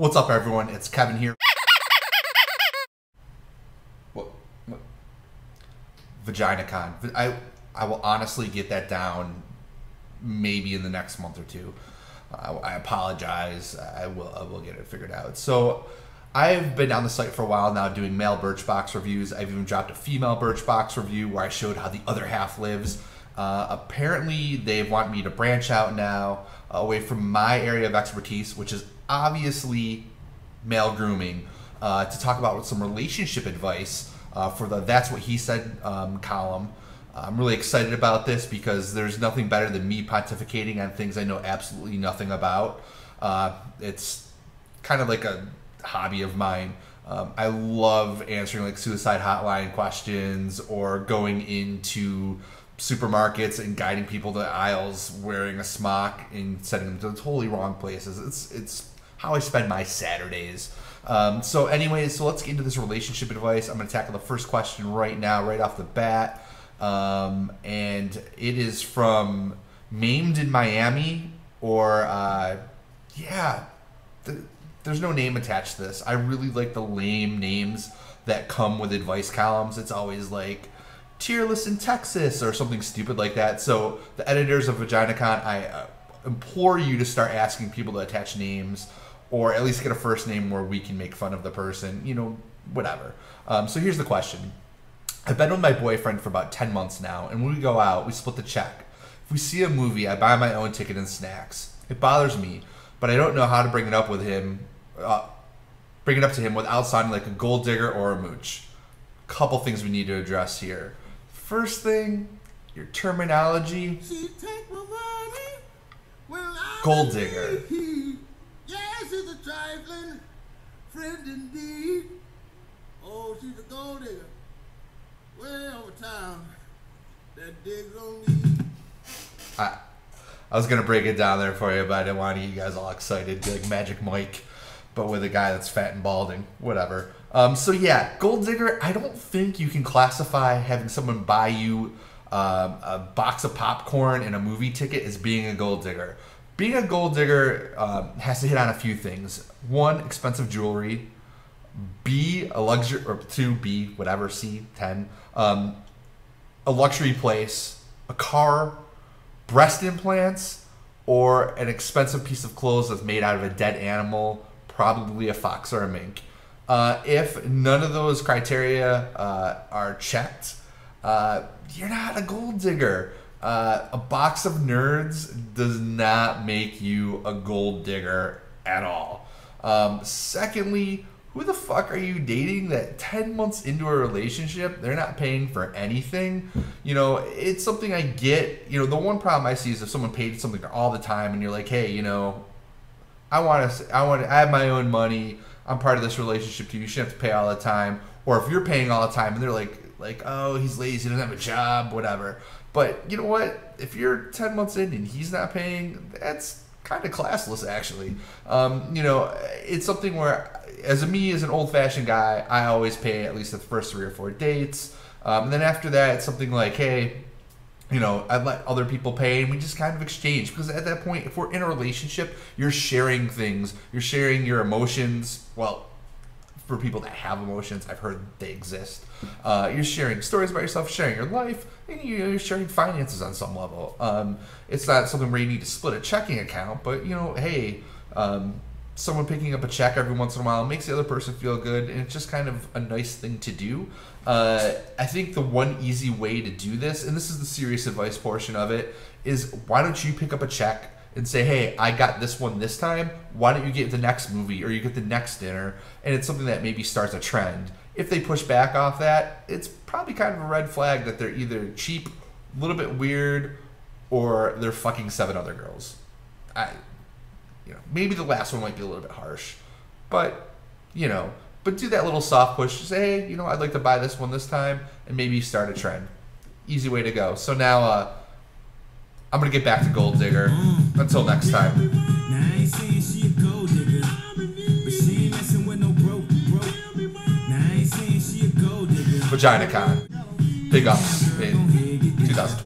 What's up, everyone? It's Kevin here. What? VaginaCon. I will honestly get that down maybe in the next month or two. I apologize. I will get it figured out. So I've been on the site for a while now doing male Birchbox reviews. I've even dropped a female Birchbox review where I showed how the other half lives. Apparently they want me to branch out now away from my area of expertise, which is obviously male grooming, to talk about some relationship advice for the That's What He Said column. I'm really excited about this because there's nothing better than me pontificating on things I know absolutely nothing about. It's kind of like a hobby of mine. I love answering like suicide hotline questions or going into supermarkets and guiding people to aisles wearing a smock and sending them to the totally wrong places. It's how I spend my Saturdays. So anyways, so let's get into this relationship advice. I'm going to tackle the first question right now, right off the bat. And it is from Maimed in Miami, or yeah, there's no name attached to this. I really like the lame names that come with advice columns. It's always like Tearless in Texas or something stupid like that. So the editors of VaginaCon, I implore you to start asking people to attach names, or at least get a first name where we can make fun of the person, you know, whatever. So here's the question. I've been with my boyfriend for about 10 months now, and when we go out, we split the check. If we see a movie, I buy my own ticket and snacks. It bothers me, but I don't know how to bring it up with him, to him without sounding like a gold digger or a mooch. Couple things we need to address here. First thing, your terminology. Gold digger. Yes, she's a trifling friend indeed. Oh, she's a gold digger. Way over town, that digs on me. I was gonna break it down there for you, but I didn't want to get you guys all excited, be like Magic Mike, but with a guy that's fat and balding, whatever. So yeah, gold digger. I don't think you can classify having someone buy you a box of popcorn and a movie ticket as being a gold digger. Being a gold digger has to hit on a few things. One, expensive jewelry. B, a luxury, or two, B, whatever, C, 10. A luxury place, a car, breast implants, or an expensive piece of clothes that's made out of a dead animal, probably a fox or a mink. If none of those criteria are checked, you're not a gold digger. A box of nerds does not make you a gold digger at all. Secondly, who the fuck are you dating that 10 months into a relationship, they're not paying for anything? You know, it's something I get. You know, the one problem I see is if someone paid something all the time and you're like, hey, you know, I have my own money. I'm part of this relationship too. You shouldn't have to pay all the time. Or if you're paying all the time and they're like, oh, he's lazy, he doesn't have a job, whatever. But you know what? If you're 10 months in and he's not paying, that's kind of classless, actually. You know, it's something where, as an old-fashioned guy, I always pay at least the first 3 or 4 dates. And then after that, it's something like, hey, you know, I let other people pay, and we just kind of exchange. Because at that point, if we're in a relationship, you're sharing things. You're sharing your emotions. Well, for people that have emotions, I've heard they exist. You're sharing stories about yourself, sharing your life, and you're sharing finances on some level. It's not something where you need to split a checking account, but, you know, hey, someone picking up a check every once in a while makes the other person feel good, and it's just kind of a nice thing to do. I think the one easy way to do this, and this is the serious advice portion of it, is why don't you pick up a check and say, hey, I got this one this time, why don't you get the next movie or you get the next dinner? And it's something that maybe starts a trend. If they push back off that, it's probably kind of a red flag that they're either cheap, a little bit weird, or they're fucking 7 other girls. You know, maybe the last one might be a little bit harsh, but, you know, but do that little soft push. Say, hey, you know, I'd like to buy this one this time, and maybe start a trend. Easy way to go. So now, I'm going to get back to gold digger. Until next time. Now I ain't saying she a gold digger, but she ain't messing with no broke. Now I ain't saying she a gold digger. VaginaCon. Big ups in 2020.